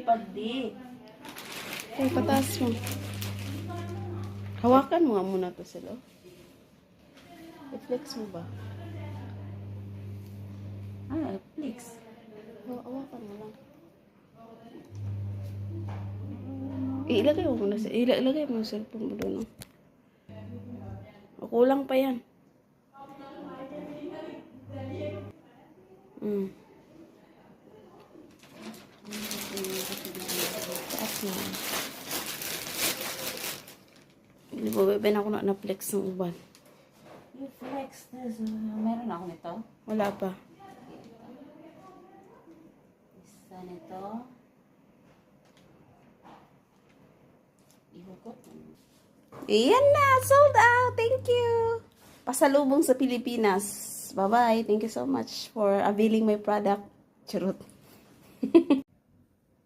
lipad di. Ay, pataas mo. Hawakan mo nga muna to sila. I-flex mo ba? Ah, flex. Hawakan mo lang. Ilagay mo muna sa... Ilagay mo yung cellphone mo doon. Kulang pa yan. Taas mo. Hindi ba, bebe na ako na-flex ng uban. You flex this. Meron ako nito. Wala pa. Isa nito. Ihugot. Ayan na! Sold out! Thank you! Pasalubong sa Pilipinas. Bye-bye. Thank you so much for availing my product. Charot.